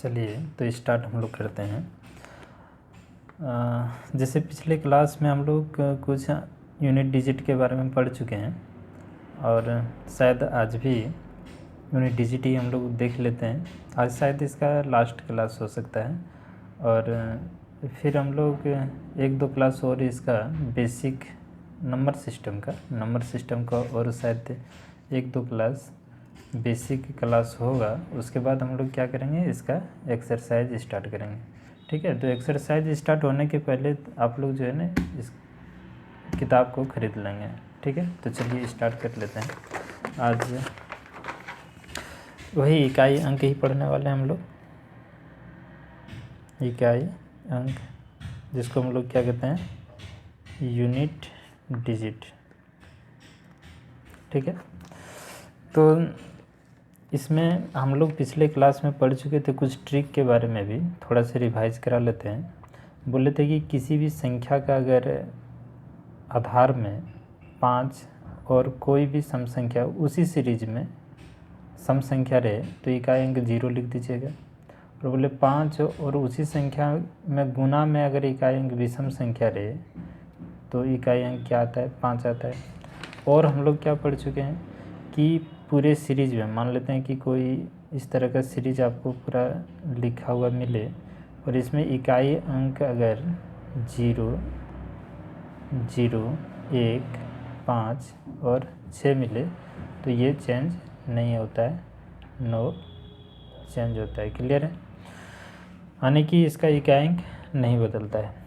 चलिए तो स्टार्ट हम लोग करते हैं। जैसे पिछले क्लास में हम लोग कुछ यूनिट डिजिट के बारे में पढ़ चुके हैं और शायद आज भी यूनिट डिजिट ही हम लोग देख लेते हैं। आज शायद इसका लास्ट क्लास हो सकता है और फिर हम लोग एक दो क्लास और इसका बेसिक नंबर सिस्टम का और शायद एक दो क्लास बेसिक क्लास होगा। उसके बाद हम लोग क्या करेंगे, इसका एक्सरसाइज स्टार्ट करेंगे। ठीक है, तो एक्सरसाइज स्टार्ट होने के पहले आप लोग जो है ना इस किताब को ख़रीद लेंगे। ठीक है, तो चलिए स्टार्ट कर लेते हैं। आज वही इकाई अंक ही पढ़ने वाले हैं हम लोग। इकाई अंक जिसको हम लोग क्या कहते हैं, यूनिट डिजिट। ठीक है, तो इसमें हम लोग पिछले क्लास में पढ़ चुके थे। कुछ ट्रिक के बारे में भी थोड़ा सा रिवाइज करा लेते हैं। बोले थे कि किसी भी संख्या का अगर आधार में 5 और कोई भी सम संख्या उसी सीरीज में सम संख्या रहे तो इकाई अंक 0 लिख दीजिएगा। और बोले 5 और उसी संख्या में गुना में अगर इकाई अंक विषम संख्या रहे तो इकाई अंक क्या आता है, 5 आता है। और हम लोग क्या पढ़ चुके हैं कि पूरे सीरीज में मान लेते हैं कि कोई इस तरह का सीरीज आपको पूरा लिखा हुआ मिले और इसमें इकाई अंक अगर 0, 0, 1, 5 और 6 मिले तो ये चेंज नहीं होता है, नो चेंज होता है। क्लियर है, यानी कि इसका इकाई अंक नहीं बदलता है।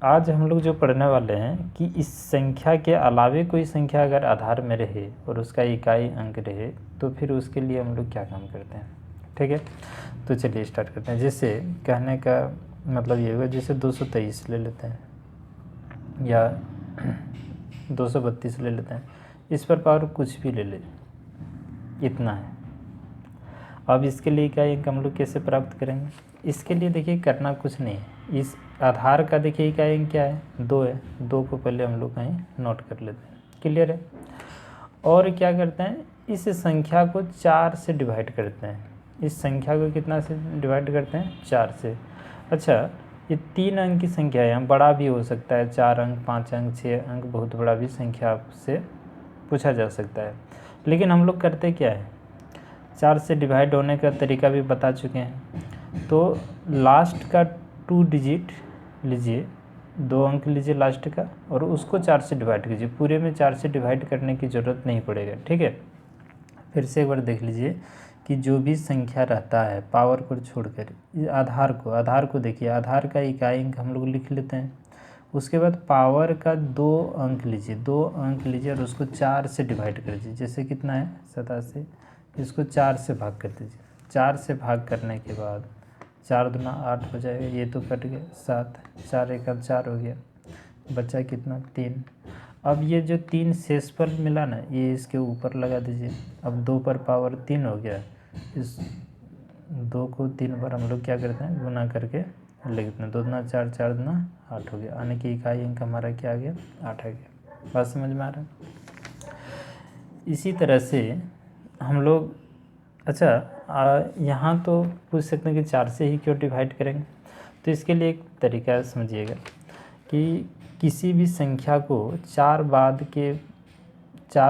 आज हम लोग जो पढ़ने वाले हैं कि इस संख्या के अलावे कोई संख्या अगर आधार में रहे और उसका इकाई अंक रहे तो फिर उसके लिए हम लोग क्या काम करते हैं। ठीक है, तो चलिए स्टार्ट करते हैं। जैसे कहने का मतलब ये होगा, जैसे 223 ले लेते हैं या 232 ले लेते हैं। इस पर पावर कुछ भी ले ले, इतना है। अब इसके लिए इकाई अंक हम लोग कैसे प्राप्त करेंगे? इसके लिए देखिए करना कुछ नहीं है। इस आधार का देखिए इकाई अंक क्या है, 2 है। 2 को पहले हम लोग कहीं नोट कर लेते हैं। क्लियर है, और क्या करते हैं, इस संख्या को 4 से डिवाइड करते हैं। इस संख्या को कितना से डिवाइड करते हैं, 4 से। अच्छा, ये 3 अंक की संख्या है, बड़ा भी हो सकता है, 4 अंक, 5 अंक, 6 अंक, बहुत बड़ा भी संख्या आपसे पूछा जा सकता है। लेकिन हम लोग करते क्या है, 4 से डिवाइड होने का तरीका भी बता चुके हैं। तो लास्ट का 2 डिजिट लीजिए, 2 अंक लीजिए लास्ट का और उसको 4 से डिवाइड कीजिए। पूरे में 4 से डिवाइड करने की ज़रूरत नहीं पड़ेगा। ठीक है, फिर से एक बार देख लीजिए कि जो भी संख्या रहता है पावर को छोड़कर आधार को देखिए। आधार का इकाई अंक हम लोग लिख लेते हैं। उसके बाद पावर का 2 अंक लीजिए, 2 अंक लीजिए और उसको 4 से डिवाइड कर दीजिए। जैसे कितना है, 87, इसको 4 से भाग कर दीजिए। 4 से भाग करने के बाद 4 दूना 8 हो जाएगा, ये तो कट गया 7, 4 एक 4 हो गया, बचा कितना, 3। अब ये जो 3 शेषफल मिला ना, ये इसके ऊपर लगा दीजिए। अब 2 पर पावर 3 हो गया, इस 2 को 3 बार हम लोग क्या करते हैं, गुना करके लिख देते हैं। 2 दूना 4, 4 दूना 8 हो गया, यानी कि इकाई अंक हमारा क्या आ गया, 8 आ गया। बात समझ में आ रहा है? इसी तरह से हम लोग, अच्छा यहाँ तो पूछ सकते हैं कि 4 से ही क्यों डिवाइड करेंगे। तो इसके लिए एक तरीका समझिएगा कि किसी भी संख्या को 4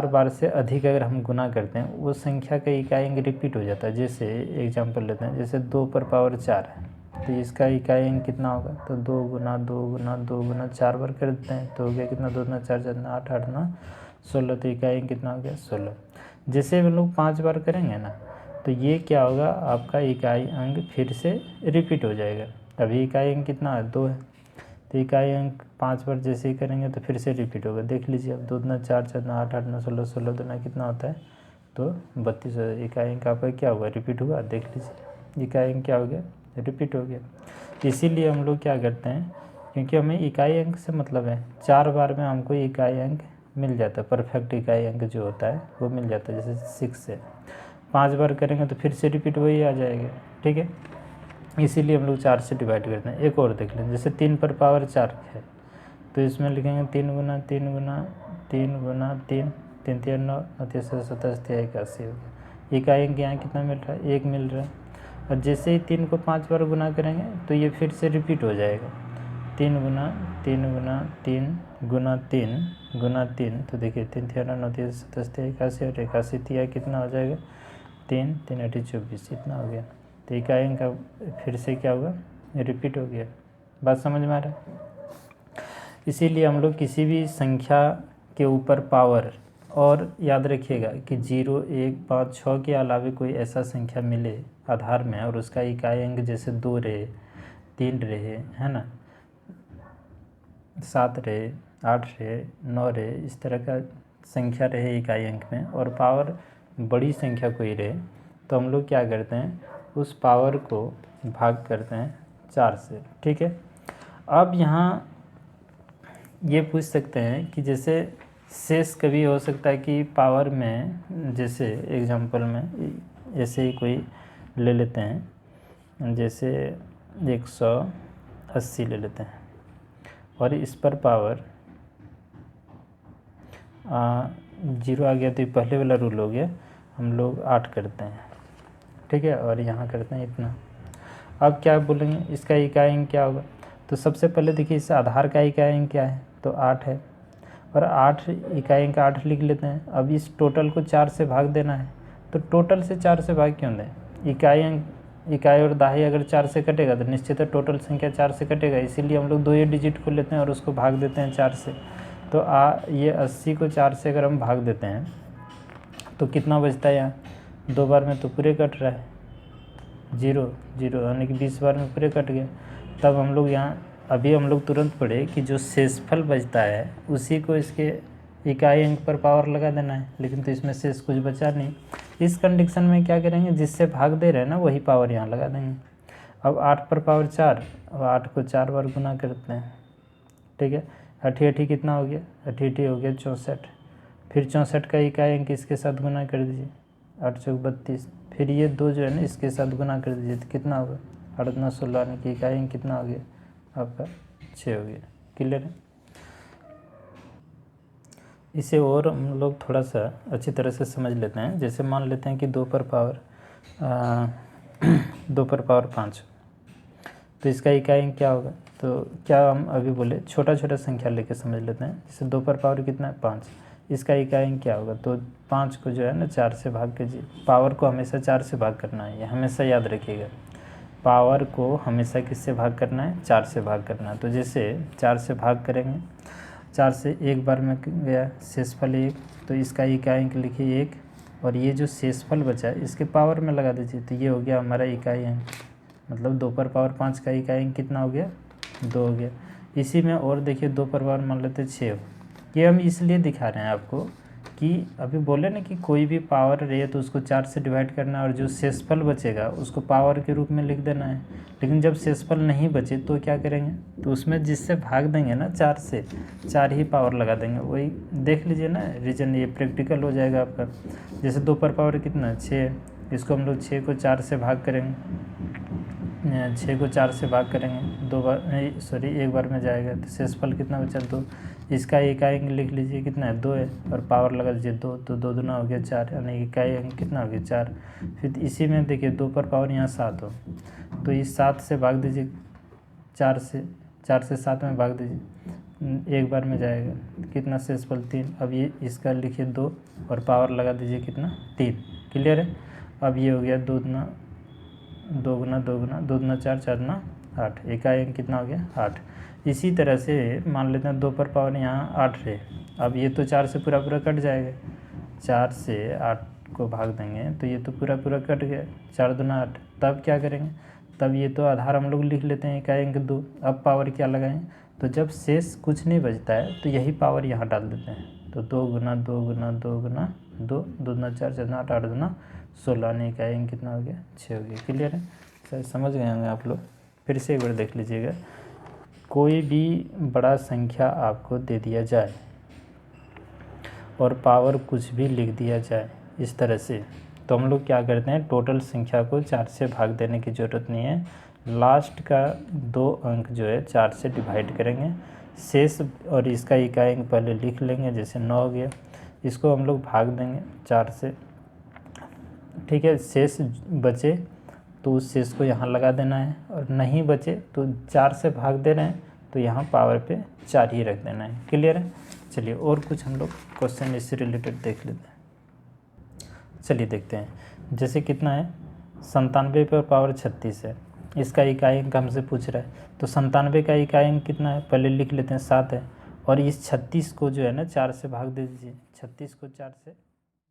बार से अधिक अगर हम गुना करते हैं, वो संख्या का इकाई अंक रिपीट हो जाता है। जैसे एग्जांपल लेते हैं, जैसे 2 पर पावर 4 है तो इसका इकाई अंक कितना होगा, तो 2 गुना 2 गुना 2 गुना 4 बार कर देते हैं तो हो गया कितना, 2 दूना 4, 4 दूना 8, 8 दूना 16, तो इकाई अंक कितना हो गया, 16। जैसे हम लोग 5 बार करेंगे ना तो ये क्या होगा, आपका इकाई अंक फिर से रिपीट हो जाएगा। अभी इकाई अंक कितना है, 2 है, तो इकाई अंक 5 बार जैसे ही करेंगे तो फिर से रिपीट होगा। देख लीजिए, अब 2 दूना 4, 4 दूना 8, 8 दूना 16, 16 दूना कितना होता है, तो 32। इकाई अंक आपका क्या हुआ, रिपीट हुआ। देख लीजिए, इकाई अंक क्या हो गया, रिपीट हो गया। इसीलिए हम लोग क्या करते हैं, क्योंकि हमें इकाई अंक से मतलब है, 4 बार में हमको इकाई अंक मिल जाता है, परफेक्ट इकाई अंक जो होता है वो मिल जाता है। जैसे 6 से 5 बार करेंगे तो फिर से रिपीट वही आ जाएगा। ठीक है, इसीलिए हम लोग 4 से डिवाइड करते हैं। एक और देख लें, जैसे 3 पर पावर 4 है तो इसमें लिखेंगे 3 गुना 3 गुना 3 गुना 3, 3 3 9, 9 3 17 81 हो गया। इकाई अंक यहाँ कितना मिल रहा है, 1 मिल रहा है। और जैसे ही 3 को 5 बार गुना करेंगे तो ये फिर से रिपीट हो जाएगा। 3 गुना 3 गुना 3 गुना 3 गुना 3, तो देखिए 3 3 9 3 87 81 और 81 तिया कितना हो जाएगा 3 3 8 24, इतना हो गया। तो इकाई अंक का फिर से क्या होगा, रिपीट हो गया। बात समझ में आ रहा है? इसीलिए हम लोग किसी भी संख्या के ऊपर पावर, और याद रखिएगा कि 0 1 5 6 के अलावा कोई ऐसा संख्या मिले आधार में और उसका इकाई अंक जैसे 2 रहे, 3 रहे, है ना, 7 रहे, 8 रहे, 9 रहे, इस तरह का संख्या रहे इकाई अंक में, और पावर बड़ी संख्या कोई रहे, तो हम लोग क्या करते हैं, उस पावर को भाग करते हैं 4 से। ठीक है। अब यहाँ ये पूछ सकते हैं कि जैसे शेष कभी हो सकता है कि पावर में, जैसे एग्जांपल में ऐसे ही कोई ले लेते हैं, जैसे 180 ले लेते हैं और इस पर पावर 0 आ गया, तो ये पहले वाला रूल हो गया, हम लोग 8 करते हैं। ठीक है, और यहाँ करते हैं इतना। अब क्या बोलेंगे, इसका इकाई अंक क्या होगा, तो सबसे पहले देखिए इस आधार का इकाई अंक क्या है, तो 8 है, और 8 इकाई अंक 8 लिख लेते हैं। अब इस टोटल को 4 से भाग देना है, तो टोटल से 4 से भाग क्यों दें, इकाई अंक, इकाई और दहाई अगर 4 से कटेगा तो निश्चित है टोटल संख्या 4 से कटेगा, इसीलिए हम लोग 2 डिजिट को लेते हैं और उसको भाग देते हैं 4 से। तो ये 80 को 4 से अगर हम भाग देते हैं तो कितना बचता है, यहाँ 2 बार में तो पूरे कट रहा है, 0 0, यानी कि 20 बार में पूरे कट गए। तब हम लोग यहाँ अभी हम लोग तुरंत पढ़े कि जो शेषफल बचता है उसी को इसके इकाई अंक पर पावर लगा देना है, लेकिन तो इसमें शेष कुछ बचा नहीं। इस कंडीशन में क्या करेंगे, जिससे भाग दे रहे हैं ना वही पावर यहाँ लगा देंगे। अब 8 पर पावर 4, अब 8 को 4 बार गुना करते हैं। ठीक है, 88 कितना हो गया, 88 हो गया 64, फिर 64 का इकाई अंक इसके साथ गुना कर दीजिए, 8 चौक 32, फिर ये 2 जो है ना इसके साथ गुना कर दीजिए, तो कितना होगा 8 9 16, यानी कि इकाई अंक कितना हो गया आपका 6 हो गया। क्लियर है? इसे और हम लोग थोड़ा सा अच्छी तरह से समझ लेते हैं। जैसे मान लेते हैं कि 2 पर पावर 5, तो इसका इकाई अंक क्या होगा, तो क्या हम अभी बोले छोटा छोटा संख्या लेके समझ लेते हैं। जैसे 2 पर पावर कितना है 5, इसका इकाई अंक क्या होगा, तो 5 को जो है ना 4 से भाग कीजिए। पावर को हमेशा 4 से भाग करना है, ये हमेशा याद रखिएगा। पावर को हमेशा किससे भाग करना है, 4 से भाग करना है। तो जैसे 4 से भाग करेंगे, 4 से एक बार में गया शेषफल 1, तो इसका इकाई अंक लिखिए 1, और ये जो शेषफल बचा है इसके पावर में लगा दीजिए, तो ये हो गया हमारा इकाई अंक। मतलब 2 पर पावर 5 का इकाई अंक कितना हो गया, 2 हो गया। इसी में और देखिए 2 पर पावर मान लेते 6 हो। ये हम इसलिए दिखा रहे हैं आपको कि अभी बोले ना कि कोई भी पावर रहे तो उसको 4 से डिवाइड करना है, और जो शेषफल बचेगा उसको पावर के रूप में लिख देना है। लेकिन जब शेषफल नहीं बचे तो क्या करेंगे, तो उसमें जिससे भाग देंगे ना 4 से, 4 ही पावर लगा देंगे। वही देख लीजिए ना रीजन, ये प्रैक्टिकल हो जाएगा आपका। जैसे 2 पर पावर कितना 6, इसको हम लोग 6 को 4 से भाग करेंगे, 6 को 4 से भाग करेंगे, 2 बार सॉरी 1 बार में जाएगा, तो शेषफल कितना बचा 2। इसका इकाई अंक लिख लीजिए कितना है 2 है, और पावर लगा दीजिए 2, तो 2 दूना हो गया 4, यानी इकाई अंक कितना हो गया 4। फिर इसी में देखिए 2 पर पावर यहाँ 7 हो, तो इस 7 से भाग दीजिए 4 से, 4 से 7 में भाग दीजिए, 1 बार में जाएगा, कितना शेषफल 3। अब ये इसका लिखिए 2 और पावर लगा दीजिए कितना 3। क्लियर है? अब ये हो गया 2 गुना 2 गुना 2 गुना 2 गुना 4, 4 गुना 8, इकाई अंक कितना हो गया 8। इसी तरह से मान लेते हैं 2 पर पावर यहाँ 8 रहे, अब ये तो 4 से पूरा पूरा कट जाएगा, 4 से 8 को भाग देंगे तो ये तो पूरा पूरा कट गया, 4 दूना 8। तब क्या करेंगे, तब ये तो आधार हम लोग लिख लेते हैं इकाई अंक 2। अब पावर क्या लगाएं, तो जब शेष कुछ नहीं बचता है तो यही पावर यहाँ डाल देते हैं, तो 2 गुना 2 गुना 2 गुना 2, 2 दूना 4, 4 दूना 8, 8 दूना 16, ने इकाई अंक कितना हो गया 6 हो गया। क्लियर है? सर समझ गए होंगे आप लोग। फिर से एक बार देख लीजिएगा, कोई भी बड़ा संख्या आपको दे दिया जाए और पावर कुछ भी लिख दिया जाए इस तरह से, तो हम लोग क्या करते हैं, टोटल संख्या को 4 से भाग देने की ज़रूरत नहीं है, लास्ट का 2 अंक जो है 4 से डिवाइड करेंगे, शेष और इसका इकाई अंक पहले लिख लेंगे, जैसे 9 हो गया, इसको हम लोग भाग देंगे 4 से। ठीक है, शेष बचे तो उस शेष को यहाँ लगा देना है, और नहीं बचे तो 4 से भाग दे रहे हैं तो यहाँ पावर पे 4 ही रख देना है। क्लियर है? चलिए और कुछ हम लोग क्वेश्चन इससे रिलेटेड देख लेते हैं। चलिए देखते हैं। जैसे कितना है, 97 पर पावर 36 है, इसका इकाई अंक हमसे पूछ रहा है। तो 97 का इकाई अंक कितना है, पहले लिख लेते हैं 7 है, और इस 36 को जो है ना 4 से भाग दे दीजिए। 36 को 4 से